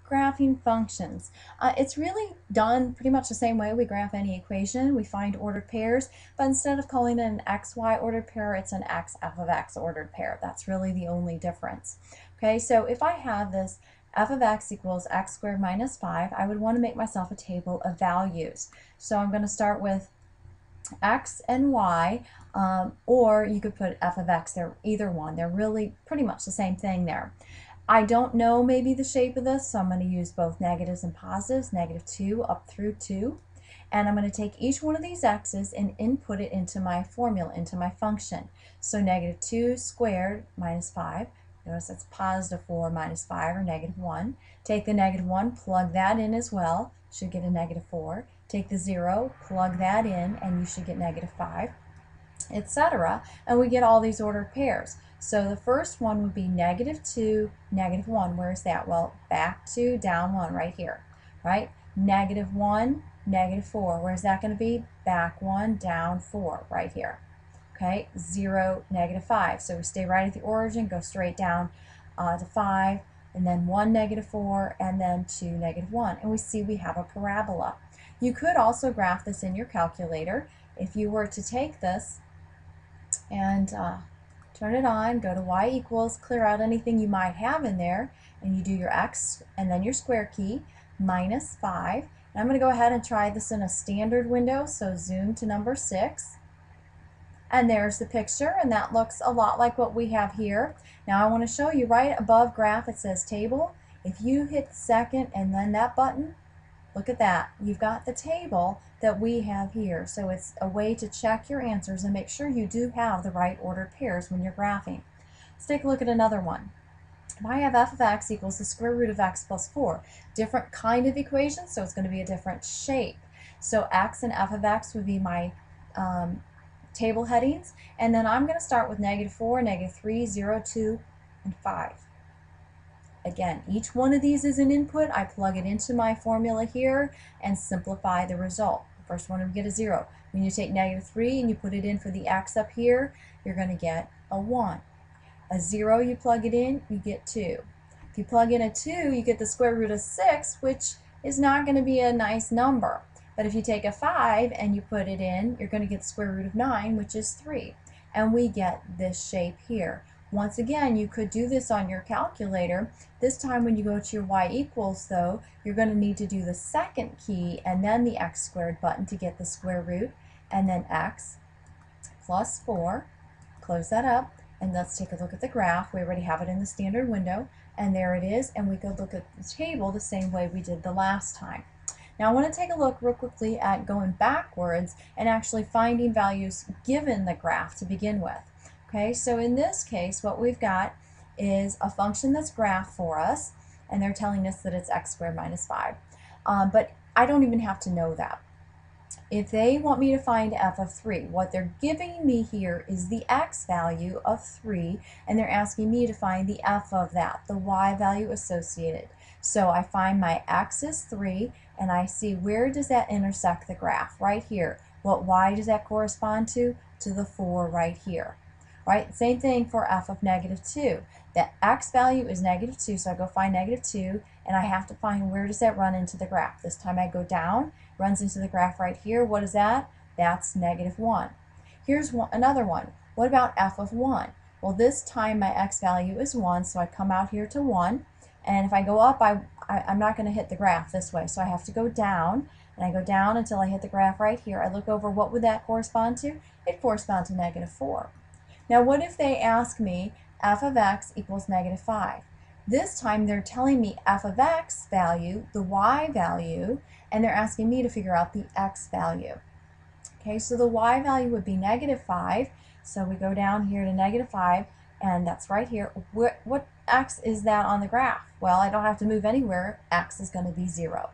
graphing functions. It's really done pretty much the same way we graph any equation. We find ordered pairs, but instead of calling it an xy ordered pair, it's an x f of x ordered pair. That's really the only difference. Okay, so if I have this f of x equals x squared minus 5, I would want to make myself a table of values. So I'm going to start with x and y, or you could put f of x there, either one. They're really pretty much the same thing there. I don't know maybe the shape of this, so I'm going to use both negatives and positives, -2 up through 2. And I'm going to take each one of these x's and input it into my formula, into my function. So -2 squared minus 5. Notice that's +4 minus 5, or -1. Take the -1, plug that in as well. Should get a -4. Take the 0, plug that in, and you should get -5, etc. And we get all these ordered pairs. So the first one would be -2, -1. Where's that? Well, back 2, down 1, right here, right? -1, -4. Where's that going to be? Back 1, down 4, right here. Okay, 0, -5. So we stay right at the origin, go straight down to 5, and then 1, -4, and then 2, -1. And we see we have a parabola. You could also graph this in your calculator. If you were to take this and turn it on, go to y equals, clear out anything you might have in there, and you do your x and then your square key, -5. And I'm going to go ahead and try this in a standard window, so zoom to number 6. And there's the picture, and that looks a lot like what we have here. Now I want to show you right above graph, it says table. If you hit the second and then that button, look at that. You've got the table that we have here. So it's a way to check your answers and make sure you do have the right ordered pairs when you're graphing. Let's take a look at another one. If I have f of x equals the square root of x plus 4, different kind of equation, so it's going to be a different shape. So x and f of x would be my table headings, and then I'm going to start with -4, -3, 0, 2, and 5. Again, each one of these is an input. I plug it into my formula here and simplify the result. The first one, we get a 0. When you take -3 and you put it in for the x up here, you're going to get a 1. A 0, you plug it in, you get 2. If you plug in a 2, you get the square root of 6, which is not going to be a nice number. But if you take a 5 and you put it in, you're going to get the square root of 9, which is 3. And we get this shape here. Once again, you could do this on your calculator. This time when you go to your y equals, though, you're going to need to do the second key and then the x squared button to get the square root, and then x plus 4. Close that up, and let's take a look at the graph. We already have it in the standard window, and there it is, and we could look at the table the same way we did the last time. Now I want to take a look real quickly at going backwards and actually finding values given the graph to begin with. Okay, so in this case what we've got is a function that's graphed for us, and they're telling us that it's x squared minus 5. But I don't even have to know that. If they want me to find f of 3, what they're giving me here is the x value of 3, and they're asking me to find the f of that, the y value associated. So I find my x is 3, and I see where does that intersect the graph, right here. What y does that correspond to? To the 4 right here. Right? Same thing for f of -2. The x value is -2, so I go find -2, and I have to find where does that run into the graph. This time I go down, runs into the graph right here. What is that? That's -1. Here's another one. What about f of 1? Well, this time my x value is 1, so I come out here to 1, and if I go up, I'm not going to hit the graph this way, so I have to go down, and I go down until I hit the graph right here. I look over, what would that correspond to? It corresponds to -4. Now what if they ask me f of x equals -5? This time they're telling me f of x value, the y value, and they're asking me to figure out the x value. Okay, so the y value would be -5, so we go down here to -5, and that's right here. What x is that on the graph? Well, I don't have to move anywhere. X is going to be 0.